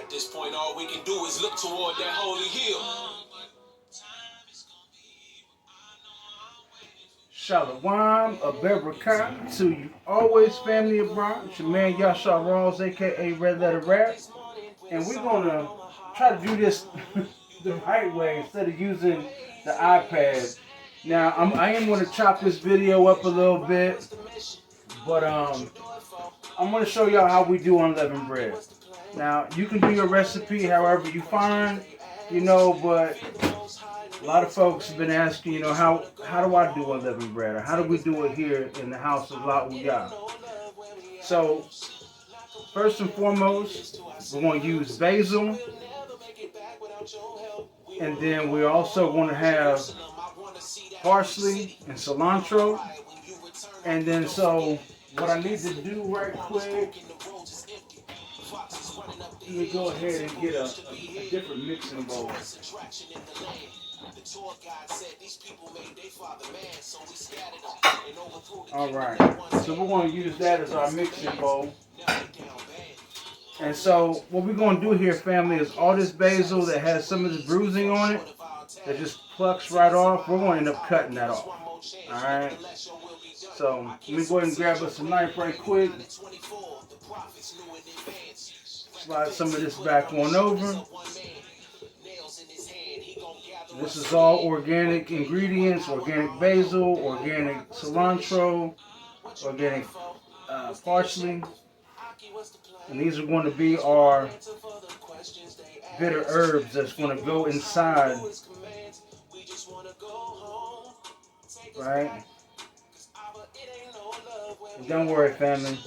At this point, all we can do is look toward that holy hill. Shalom, a Bebrakat to you always, family of Brown. It's your man Yasha Rawls, aka Red Letter Rap. And we're going to try to do this the right way instead of using the iPad. Now, I am going to chop this video up a little bit, but I'm going to show y'all how we do unleavened bread. Now, you can do your recipe however you find, but a lot of folks have been asking, how do I do unleavened bread? Or how do we do it here in the house of La Ouya? So, first and foremost, we're going to use basil. And then we're also going to have parsley and cilantro. And then so what I need to do right quick, let me go ahead and get a different mixing bowl. Alright, so we're going to use that as our mixing bowl. And so what we're going to do here, family, is all this basil that has some of this bruising on it, that just plucks right off, we're going to end up cutting that off. Alright, so let me go ahead and grab us a knife right quick. Slide some of this back on over. This is all organic ingredients, organic basil, organic cilantro, organic parsley. And these are going to be our bitter herbs that's going to go inside. Right? And don't worry, family.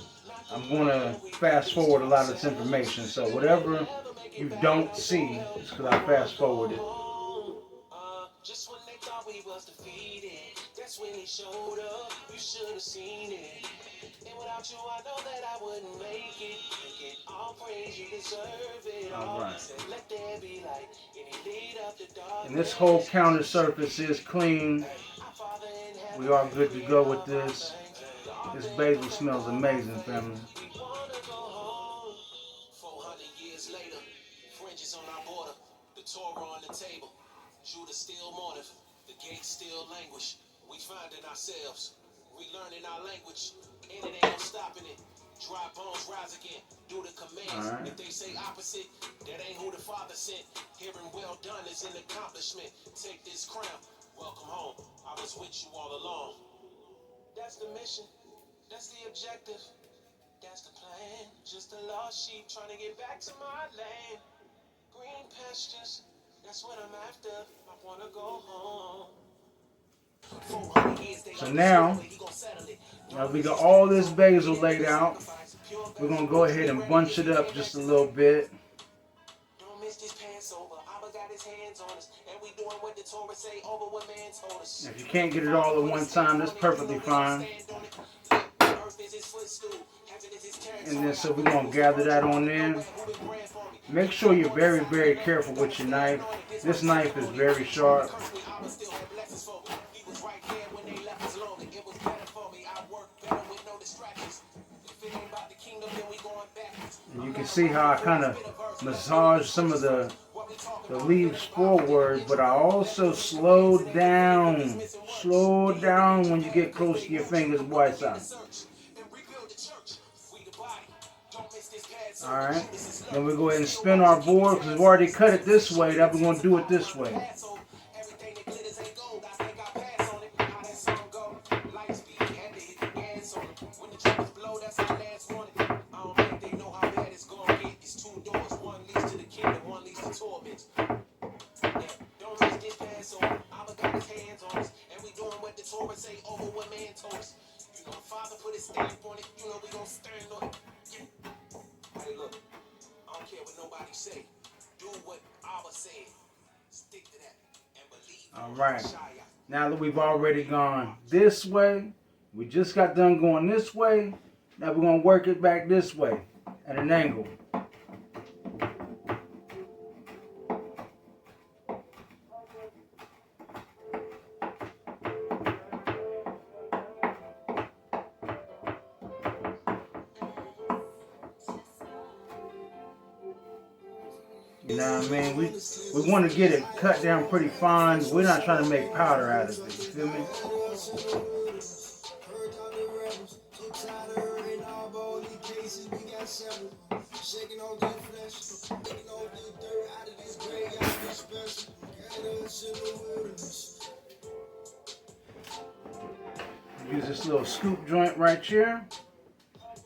I'm going to fast forward a lot of this information. So whatever you don't see, it's because I fast forwarded. Just when they thought we was defeated, that's when he showed up. You should have seen it. And without you, I know that I wouldn't make it. You get all praise, you deserve it. All right. Let there be light, and he lead up the dark. And this whole counter surface is clean. We are good to go with this. This basil smells amazing, family. 400 years later, fringes on our border, the Torah on the table. Judah still mourneth, the gates still languish. We finding ourselves, relearning our language, and it ain't no stopping it. Dry bones rise again, do the commands. Right. If they say opposite, that ain't who the Father sent. Hearing well done is an accomplishment. Take this crown, welcome home. I was with you all along. That's the mission, that's the objective, that's the plan. Just a lost sheep trying to get back to my land. Green pastures. That's what I'm after. I want to go home. So now we got all this basil laid out. We're going to go ahead and bunch it up just a little bit. If you can't get it all at one time, that's perfectly fine. And then so we're going to gather that on there. Make sure you're very, very careful with your knife. This knife is very sharp. And you can see how I kind of massage some of the leaves forward, but I also slow down. Slow down when you get close to your fingers, boy, son. Alright, then we go ahead and spin our board because we've already cut it this way. That we're going to do it this way. Alright, now that we've already gone this way, we just got done going this way, now we're going to work it back this way at an angle. You know what I mean? We want to get it cut down pretty fine. We're not trying to make powder out of it. You feel me? Use this little scoop joint right here.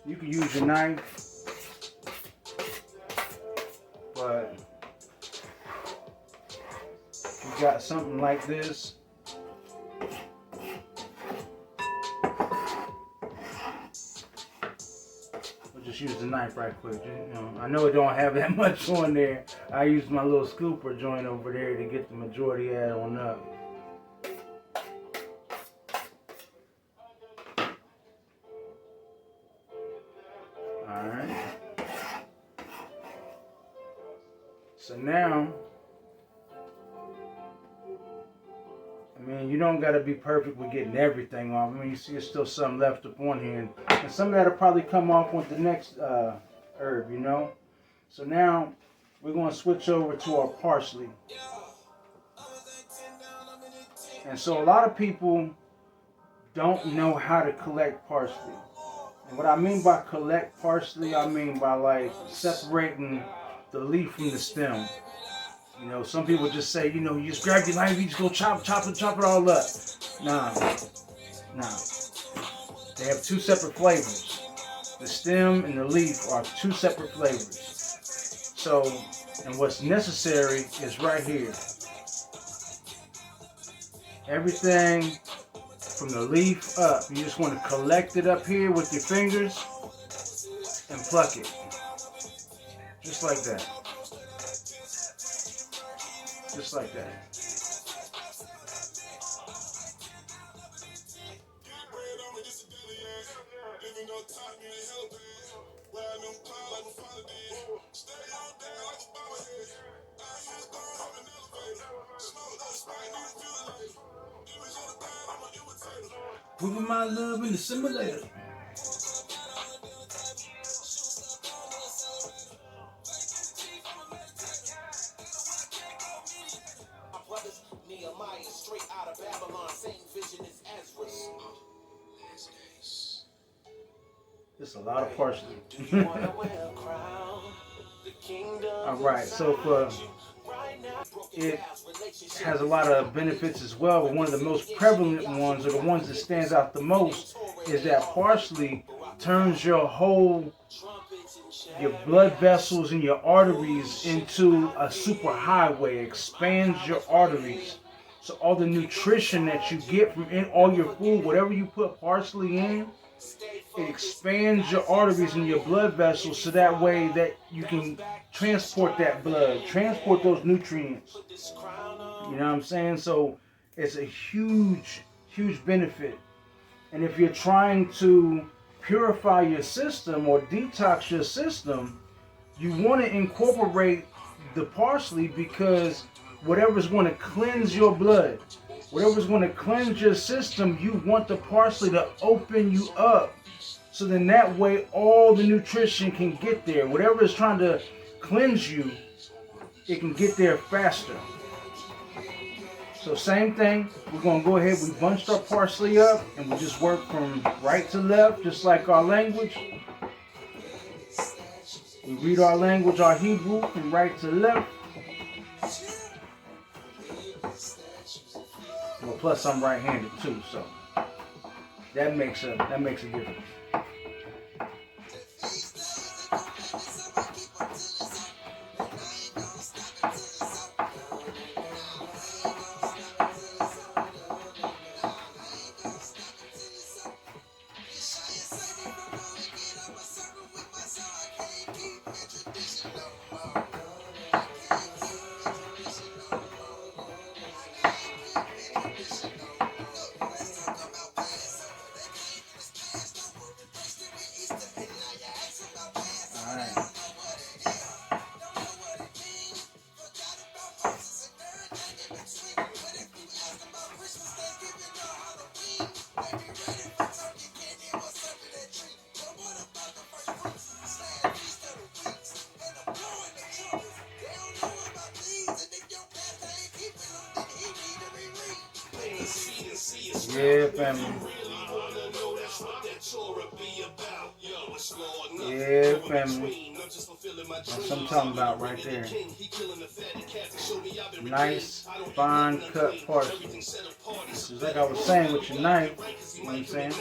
You can use your knife, but you got something like this. We'll just use the knife right quick. You know, I know it don't have that much on there. I use my little scooper joint over there to get the majority add on up. Alright. So now, I mean, you don't got to be perfect with getting everything off. I mean, you see there's still some left up on here. And some of that will probably come off with the next herb, you know. So now, we're going to switch over to our parsley. And so a lot of people don't know how to collect parsley. And what I mean by collect parsley, I mean by like separating the leaf from the stem. You know, some people just say, you know, you just grab your knife, you just go chop it all up. Nah. They have two separate flavors. The stem and the leaf are two separate flavors. So, and what's necessary is right here. Everything from the leaf up, you just want to collect it up here with your fingers and pluck it. Just like that. Just like that. Proving my love in the simulator. Straight out of Babylon, same vision as Ezra's. There's a lot of parsley. Alright, so for it has a lot of benefits as well, but one of the most prevalent ones, or the ones that stands out the most, is that parsley turns your blood vessels and your arteries into a super highway, expands your arteries. So all the nutrition that you get from in all your food, whatever you put parsley in, it expands your arteries and your blood vessels so that way that you can transport that blood, transport those nutrients. You know what I'm saying? So it's a huge, huge benefit. And if you're trying to purify your system or detox your system, you want to incorporate the parsley, because whatever's going to cleanse your blood, whatever's going to cleanse your system, you want the parsley to open you up. So then that way all the nutrition can get there. Whatever is trying to cleanse you, it can get there faster. So same thing, we're going to go ahead, we bunched our parsley up and we just work from right to left, just like our language. We read our language, our Hebrew, from right to left. Well, plus I'm right-handed too, so that makes a difference. family. Yeah, family. That's what I'm talking about right there. Nice, fine cut parsley. This is like I was saying with your knife. You know what I'm saying?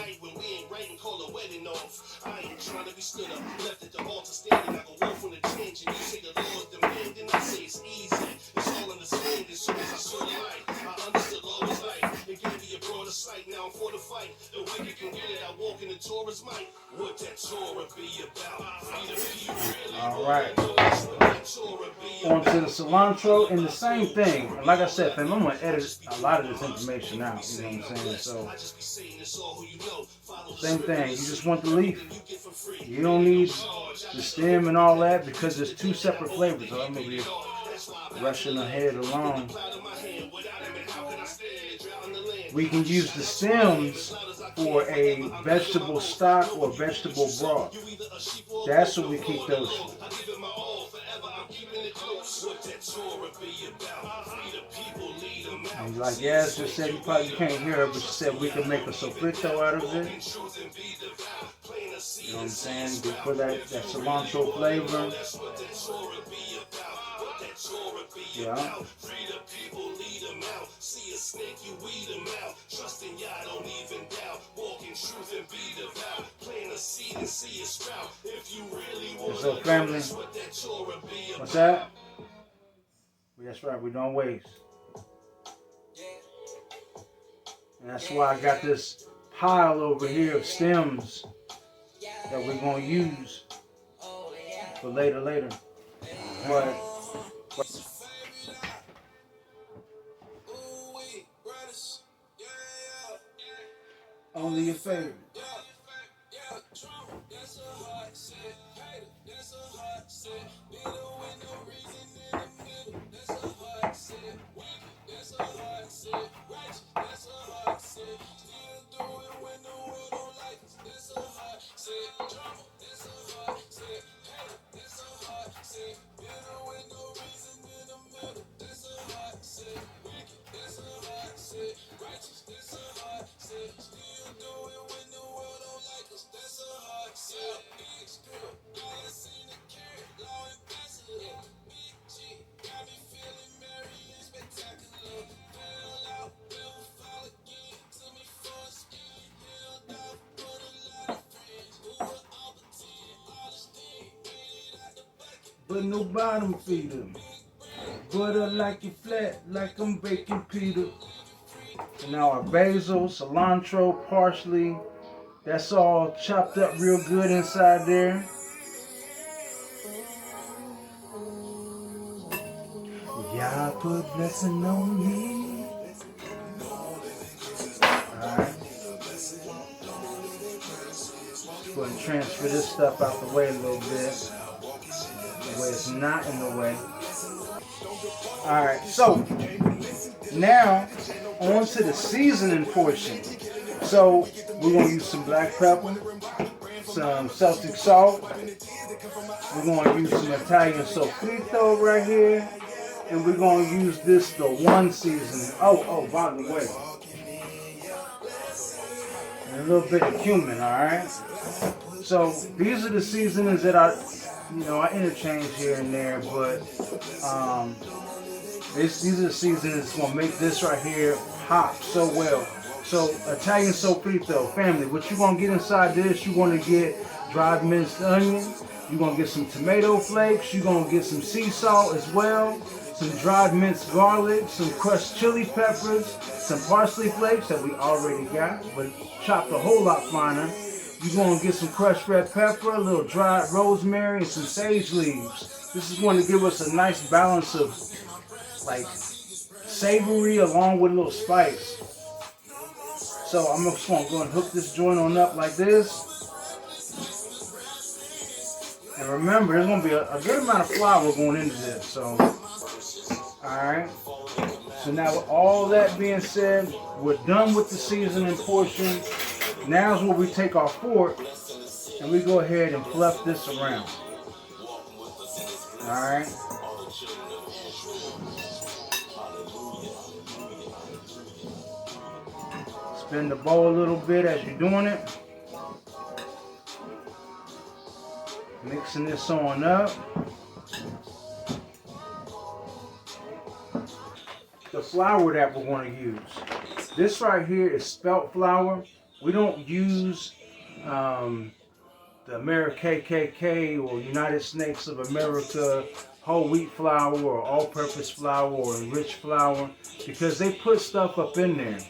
I ain't trying to be stood up, left at the altar standing. I go off on the change, and you say the Lord's demanding. I say it's easy, it's all understanding. As soon as I saw the light, I understood law was light. It gave me a broader sight. Now I'm for the fight. The wicked can get it. I walk in the Torah's might. What that Torah be about? All right. On to the cilantro and the same thing. And like I said, fam, I'm gonna edit a lot of this information out. You know what I'm saying? So same thing. You just want the leaf. You don't need the stem and all that because there's two separate flavors. So I'm gonna be rushing ahead along. We can use the stems for a vegetable stock or vegetable broth. That's what we keep those for. And you're like, yeah, she said you probably can't hear her, but she said we can make a sofrito out of it. You know what I'm saying? Good for that cilantro flavor. Yeah. What's up, family? What's that? That's right, we don't waste. And that's why I got this pile over here of stems that we're going to use for later. But only your favorite. But no bottom feeder. Butter like you flat, like I'm baking Peter. And now our basil, cilantro, parsley, that's all chopped up real good inside there. Y'all put blessing on me. Alright. Just go ahead and transfer this stuff out the way a little bit. The way it's not in the way. Alright, so now on to the seasoning portion. So we're going to use some black pepper, some Celtic salt. We're going to use some Italian sofrito right here. And we're going to use this, the one seasoning. Oh, by the way. And a little bit of cumin, alright? So these are the seasonings that I interchange here and there, but these are the seasonings that's going to make this right here hot so well. So Italian sofrito, family, what you're going to get inside this, you're going to get dried minced onion, you're going to get some tomato flakes, you're going to get some sea salt as well, some dried minced garlic, some crushed chili peppers, some parsley flakes that we already got, but chopped a whole lot finer. You're going to get some crushed red pepper, a little dried rosemary, and some sage leaves. This is going to give us a nice balance of like savory along with a little spice. So I'm just going to go and hook this joint on up like this. And remember, there's going to be a good amount of flour going into this. So, alright. So now with all that being said, we're done with the seasoning portion. Now is where we take our fork and we go ahead and fluff this around. Alright. Spin the bowl a little bit as you're doing it. Mixing this on up. The flour that we're going to use. This right here is spelt flour. We don't use the American KKK or United Snakes of America whole wheat flour or all-purpose flour or enriched flour because they put stuff up in there.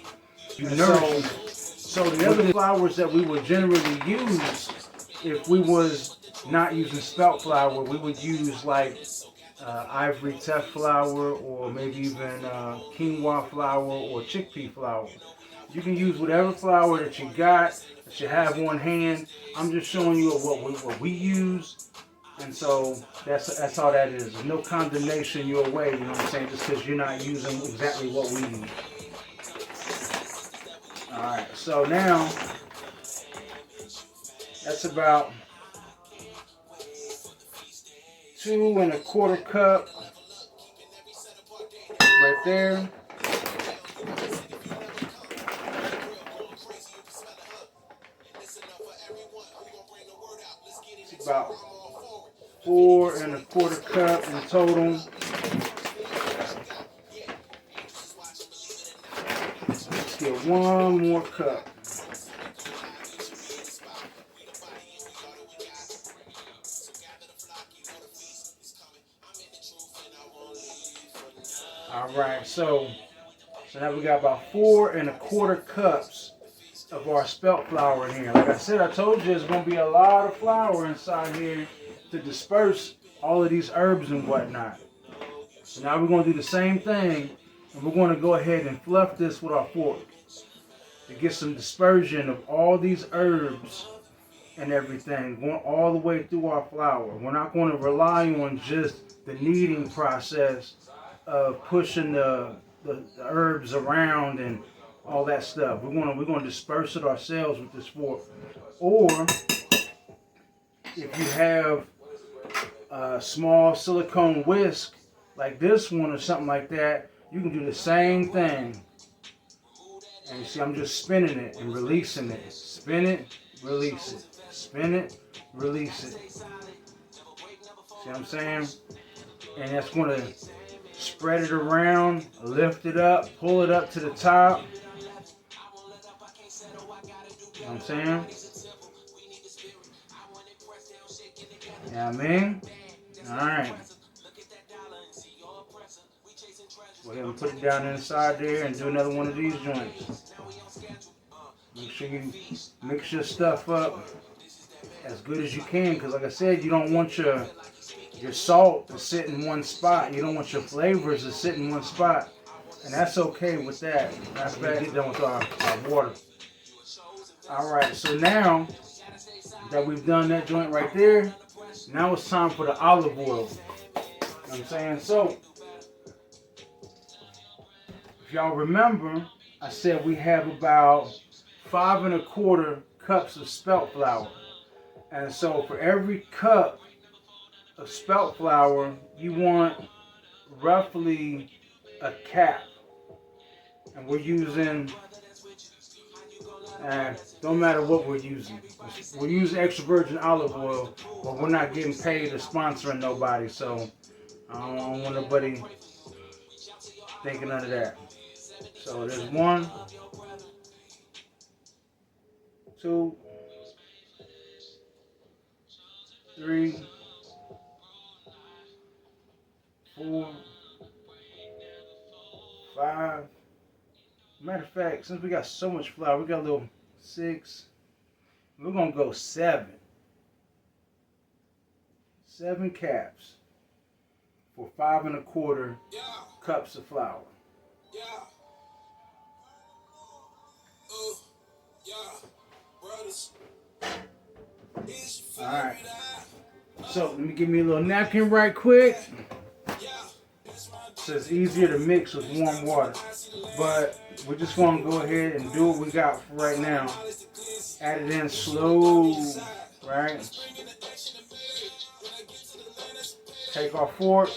So the other flours that we would generally use, if we was not using spelt flour, we would use like ivory teff flour or maybe even quinoa flour or chickpea flour. You can use whatever flour that you got, that you have on hand. I'm just showing you what we use. And so that's all that is. There's no condemnation your way, you know what I'm saying, just because you're not using exactly what we use. Alright, so now that's about 2 1/4 cup right there. It's about 4 1/4 cup in total. Let's get 1 more cup. Alright, so now we got about 4 1/4 cups of our spelt flour in here. Like I said, I told you there's going to be a lot of flour inside here to disperse all of these herbs and whatnot. So now we're going to do the same thing, and we're going to go ahead and fluff this with our fork to get some dispersion of all these herbs and everything going all the way through our flour. We're not going to rely on just the kneading process of pushing the herbs around and all that stuff. We're going to disperse it ourselves with this fork. Or if you have a small silicone whisk like this one or something like that, you can do the same thing. And you see, I'm just spinning it and releasing it. Spin it, release it. Spin it, release it. See what I'm saying? And that's going to spread it around, lift it up, pull it up to the top. You know what I'm saying? You know what I mean? Alright. Go ahead and put it down inside there and do another one of these joints. Make sure you mix your stuff up as good as you can, because like I said, you don't want your salt to sit in one spot. You don't want your flavors to sit in one spot. And that's okay with that. That's bad. Get done with our water. Alright, so now that we've done that joint right there, now it's time for the olive oil. You know what I'm saying? So, if y'all remember, I said we have about 5 1/4 cups of spelt flour. And so for every cup of spelt flour, you want roughly a cap. And we're using, don't matter what we're using. We're using extra virgin olive oil, but we're not getting paid or sponsoring nobody. So I don't want nobody thinking none of that. So there's 1, 2, 3, 4, 5. Matter of fact, since we got so much flour, we got a little 6. We're gonna go 7. 7 caps for 5 1/4 cups of flour. Alright. So let me give me a little napkin right quick. So it's easier to mix with warm water. But we're just gonna go ahead and do what we got for right now. Add it in slow, right? Take our fork.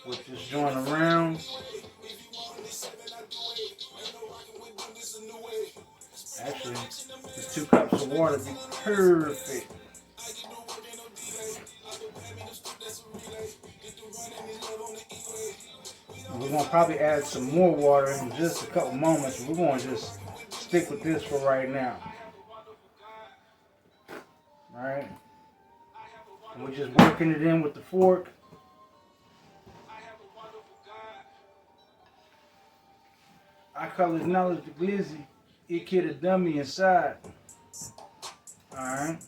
Whip this joint around. Actually, the 2 cups of water be perfect. And we're going to probably add some more water in just a couple moments. We're going to just stick with this for right now. Alright? And we're just working it in with the fork. I call it knowledge the glizzy. It kid a dummy inside. Alright.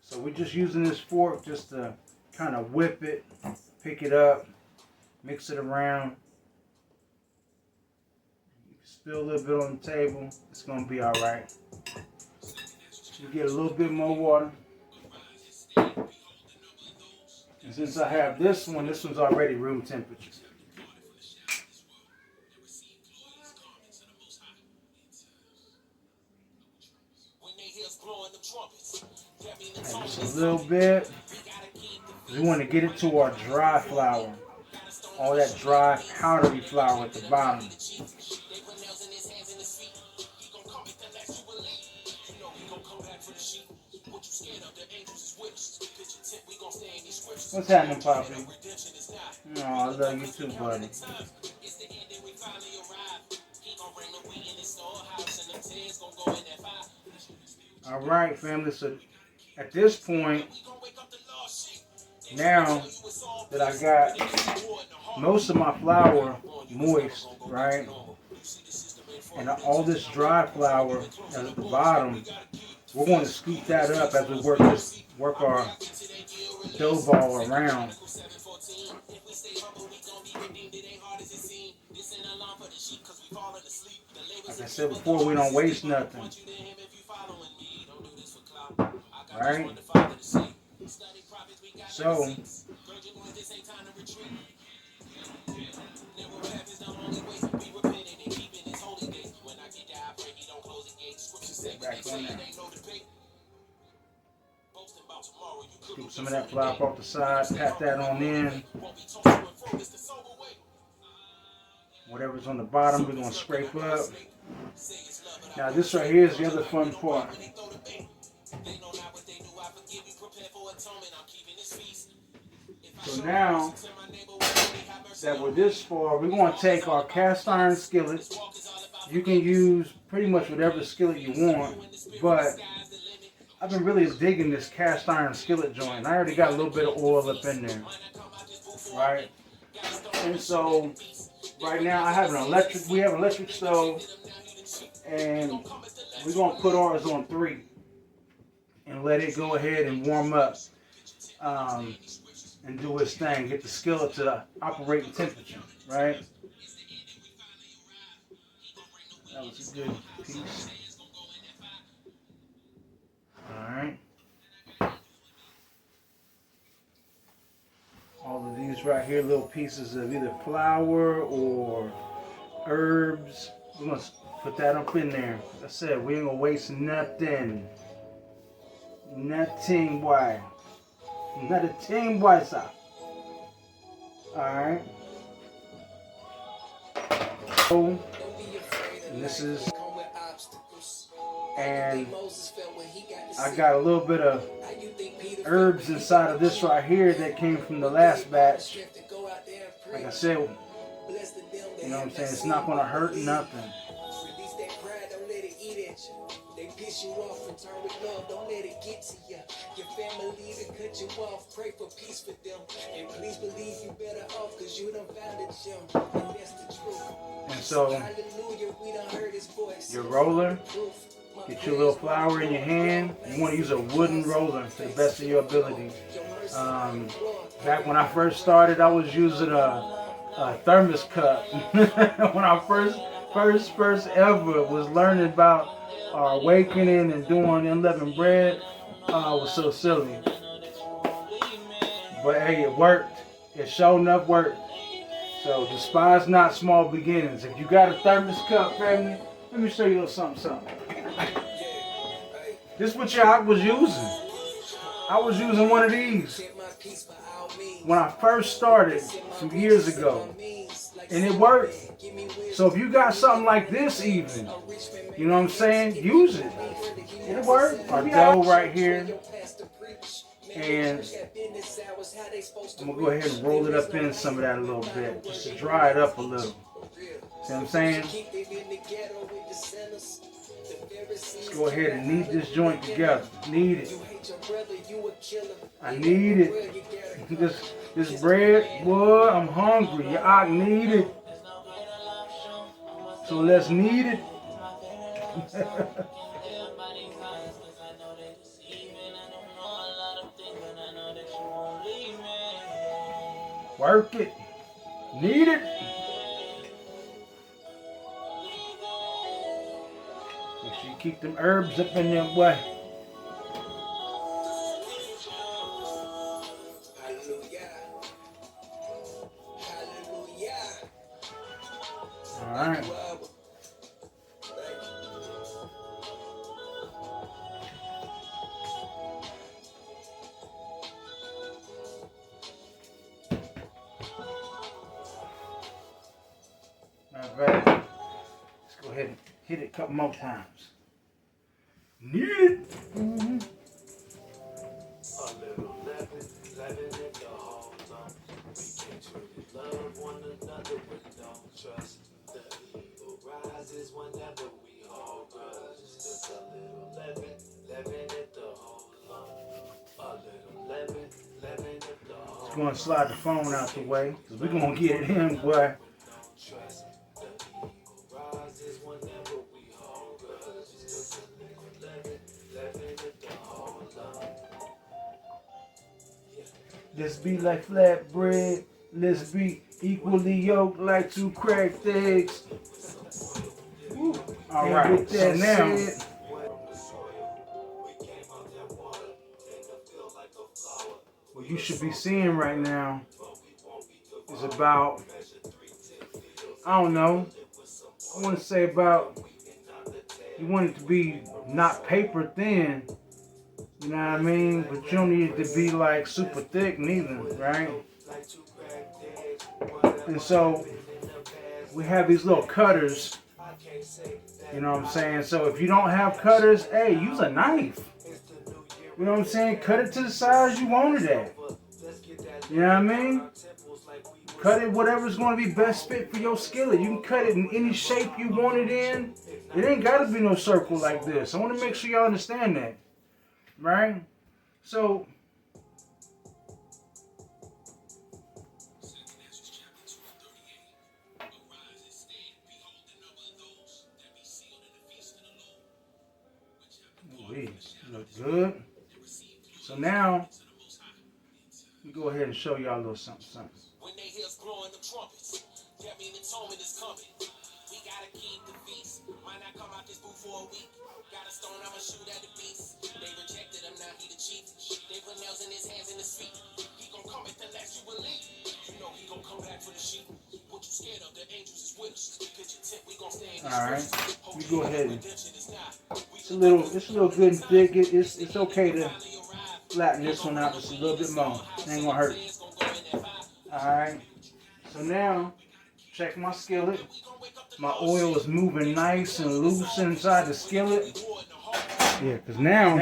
So we're just using this fork just to kind of whip it, pick it up, mix it around. You can spill a little bit on the table. It's going to be alright. You get a little bit more water. And since I have this one's already room temperature. And just a little bit. We want to get it to our dry flour. All that dry powdery flour at the bottom. What's happening, Poppy? Oh, I love you too, buddy. Alright, family, so at this point, now that I got most of my flour moist, right, and all this dry flour at the bottom, we're going to scoop that up as we work our dough ball around. Like I said before, we don't waste nothing. Alright? So, back on there. Scoop some of that flour off the side, pat that on in. Whatever's on the bottom, we're going to scrape up. Now this right here is the other fun part. So now that we're this far, we're going to take our cast iron skillet. You can use pretty much whatever skillet you want, but I've been really digging this cast iron skillet joint. I already got a little bit of oil up in there, right? And so right now I have we have an electric stove, and we're going to put ours on 3 and let it go ahead and warm up and do its thing. Get the skillet to operating temperature, right? That was a good piece. Alright. All of these right here, little pieces of either flour or herbs. We're going to put that up in there. Like I said, we ain't going to waste nothing. Nothing, boy. Not a thing, boy, sir. Alright. So, and this is, and I got a little bit of herbs inside of this right here that came from the last batch. Like I said, you know what I'm saying, it's not going to hurt nothing. They piss you off and turn with love, don't let it get to you. Your family to cut you off, pray for peace for them. And please believe you better off, cause you done found it, Jim. And that's the truth. And so, your roller, get your little flour in your hand. You want to use a wooden roller to the best of your ability. Back when I first started, I was using a thermos cup. When I first ever was learning about awakening and doing unleavened bread, was so silly. But hey, it worked. It sure enough worked. So despise not small beginnings. If you got a thermos cup, family, let me show you a little something. This is what I was using. I was using one of these. when I first started some years ago, and it worked. So if you got something like this even, you know what I'm saying, use it. It'll work. Our dough right here. And I'm going to go ahead and roll it up in some of that a little bit, just to dry it up a little. See what I'm saying? Let's go ahead and knead this joint together. Knead it. I need it. This bread, boy, I'm hungry. I need it. So let's knead it. Work it. Knead it. Make sure you keep them herbs up in there, boy. All right. Alright, let's go ahead and hit it a couple more times. Need it. Mm-hmm. A little leaven in the whole lump. We can't truly love one another with no trust. The evil rises whenever we hold grudges. Just a little leaven in the whole lump. A little leaven in the whole lump. Just gonna slide the phone out the way, cause we're gonna get it in, boy. Let's be like flatbread. Let's be equally yoked like two cracked eggs. All right, so now what you should be seeing right now is about, I don't know, I want to say about, you want it to be not paper thin, you know what I mean? But you don't need it to be like super thick neither, right? And so we have these little cutters, you know what I'm saying? So if you don't have cutters, hey, use a knife. You know what I'm saying? Cut it to the size you want it at. You know what I mean? Cut it whatever's going to be best fit for your skillet. You can cut it in any shape you want it in. It ain't got to be no circle like this. I want to make sure y'all understand that. Right? So, look good. So now, we go ahead and show y'all a little something. When they hear us blowing the trumpets, that mean atonement is coming. We gotta keep the feast. Might not come out this booth for a week. Got a stone, I'ma shoot at the beast. They rejected him, now he the chief. They put nails in his hands and his feet. He gon' come at the last you believe. You know he gon' come back for the sheep. What you scared of? The angels is with us. Pitch your tent, we gon' stay in this. Alright, we go ahead and it's a little good and thick. It's okay to flatten this one out just a little bit more. It ain't gonna hurt. Alright, so now check my skillet. My oil is moving nice and loose inside the skillet. Yeah, because now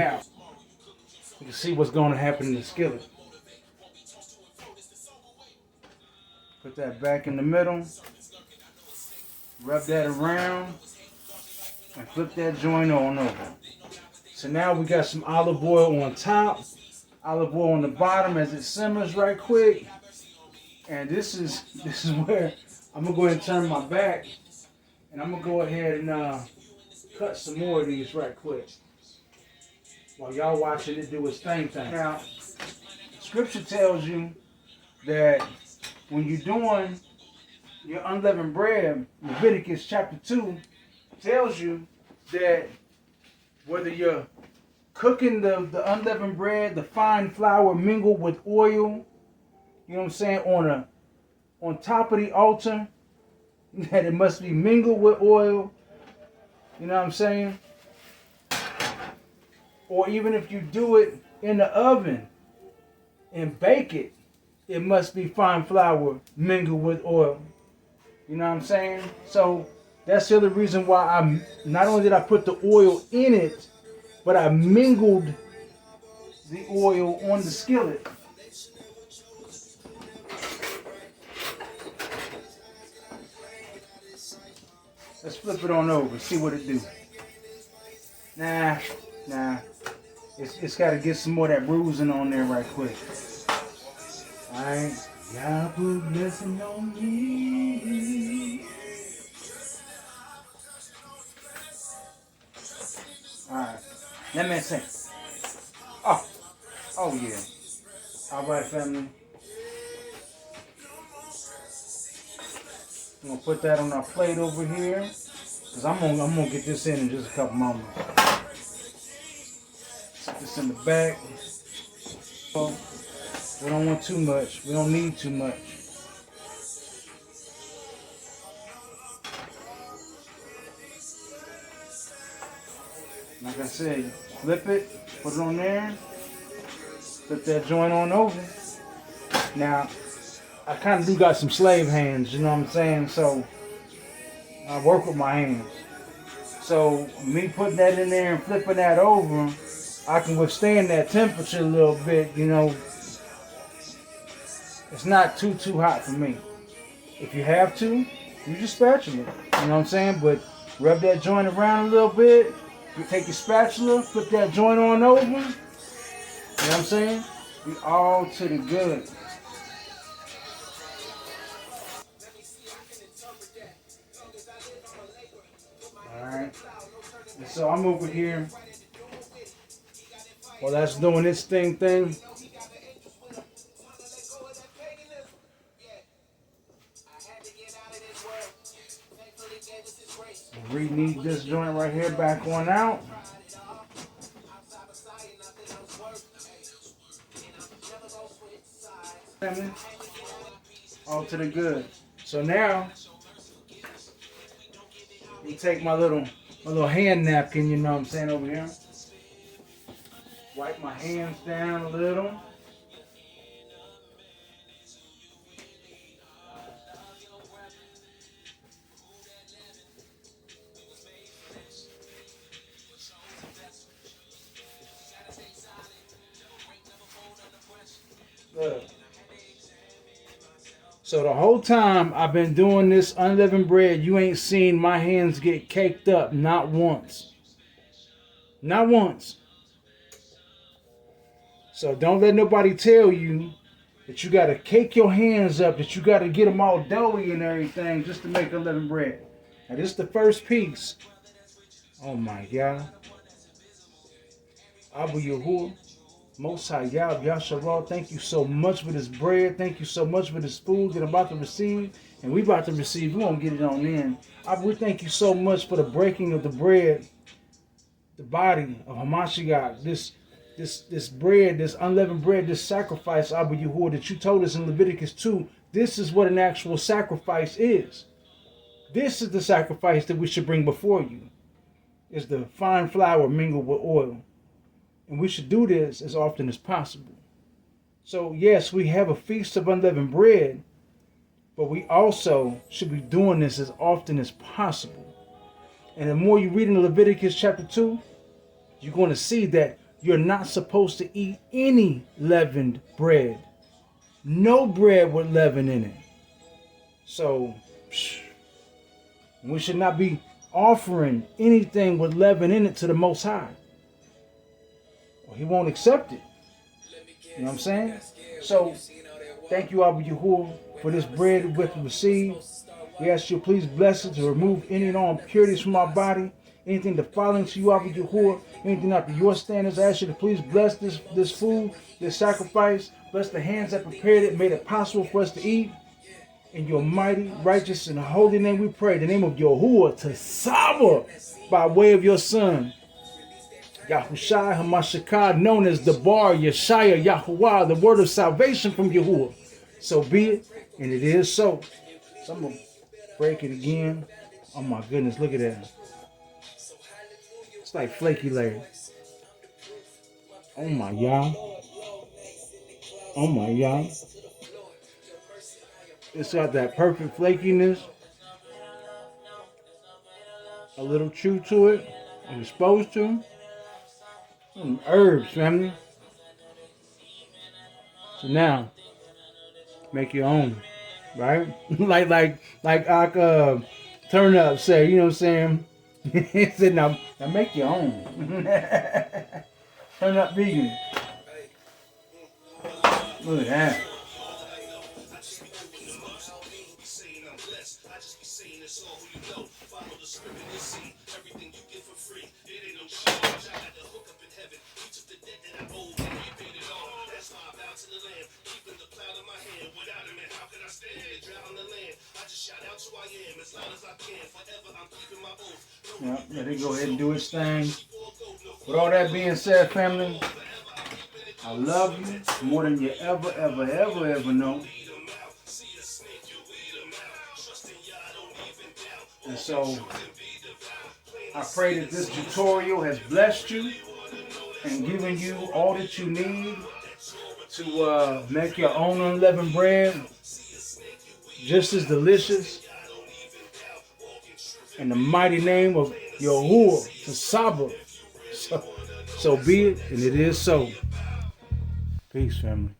you can see what's going to happen in the skillet. Put that back in the middle. Rub that around. And flip that joint on over. So now we got some olive oil on top. Olive oil on the bottom as it simmers right quick. And this is where I'm going to go ahead and turn my back. And I'm going to go ahead and cut some more of these right quick. While y'all watching it do its thing. Now, scripture tells you that when you're doing your unleavened bread, Leviticus chapter 2 tells you that whether you're cooking the unleavened bread, the fine flour mingled with oil, you know what I'm saying, on top of the altar, that it must be mingled with oil, you know what I'm saying? Or even if you do it in the oven, and bake it, it must be fine flour mingled with oil. You know what I'm saying? So that's the other reason why I not only did I put the oil in it, but I mingled the oil on the skillet. Let's flip it on over, see what it do. Nah. It's got to get some more of that bruising on there right quick. Alright. Y'all put blessing on me. Alright. Let me sing. Oh yeah. Alright, family. I'm gonna put that on our plate over here. Cause I'm gonna get this in just a couple moments. Put this in the back. We don't want too much. We don't need too much. Like I said, flip it, put it on there, flip that joint on over. Now, I kind of do got some slave hands, you know what I'm saying? So, I work with my hands. So, me putting that in there and flipping that over, I can withstand that temperature a little bit, you know. It's not too hot for me. If you have to, use your spatula, you know what I'm saying? But rub that joint around a little bit. You take your spatula, flip that joint on over. You know what I'm saying? We all to the good. Alright. And so I'm over here. While that's doing its thing. Reneat this joint right here back on out. All to the good. So now you take my little hand napkin, you know what I'm saying, over here. Wipe my hands down a little. Look. So the whole time I've been doing this unleavened bread, you ain't seen my hands get caked up, not once. Not once. So don't let nobody tell you that you got to cake your hands up, that you got to get them all doughy and everything just to make unleavened bread. Now this is the first piece. Oh my God. Abu Yahuwah. Most High Yah, Yasharal, thank you so much for this bread. Thank you so much for this food that I'm about to receive. And we about to receive. We're going to get it on in. We thank you so much for the breaking of the bread, the body of Hamashiach, this bread, this unleavened bread, this sacrifice, Abu Yahuwah, that you told us in Leviticus 2. This is what an actual sacrifice is. This is the sacrifice that we should bring before you. Is the fine flour mingled with oil. And we should do this as often as possible. So yes, we have a feast of unleavened bread, but we also should be doing this as often as possible. And the more you read in Leviticus chapter 2, you're going to see that you're not supposed to eat any leavened bread. No bread with leaven in it. So we should not be offering anything with leaven in it to the Most High. He won't accept it. You know what I'm saying? So, thank you, Abu Yahuwah, for this bread we receive. We ask you to please bless it to remove any and all impurities from our body. Anything defiling to you, Abu Yahuwah, anything after your standards, I ask you to please bless this food, this sacrifice. Bless the hands that prepared it, made it possible for us to eat. In your mighty, righteous, and holy name we pray. The name of Yahuwah to Saba by way of your Son. Yahushai HaMashakah, known as the Bar Yeshaya Yahuwah, the word of salvation from Yahuwah. So be it, and it is so. So I'm going to break it again. Oh my goodness, look at that. It's like flaky layer. Oh my, y'all. Oh my God. It's got that perfect flakiness, a little chew to it, and it's supposed to. Some herbs, family. So now, make your own, right? like turn up say, you know what I'm saying? He said, now make your own. Turn up vegan. Look at that. Yeah, let it go ahead and do its thing. With all that being said, family, I love you more than you ever know. And so, I pray that this tutorial has blessed you and given you all that you need to make your own unleavened bread just as delicious. In the mighty name of Yahuwah, to Saba. So be it, and it is so. Peace, family.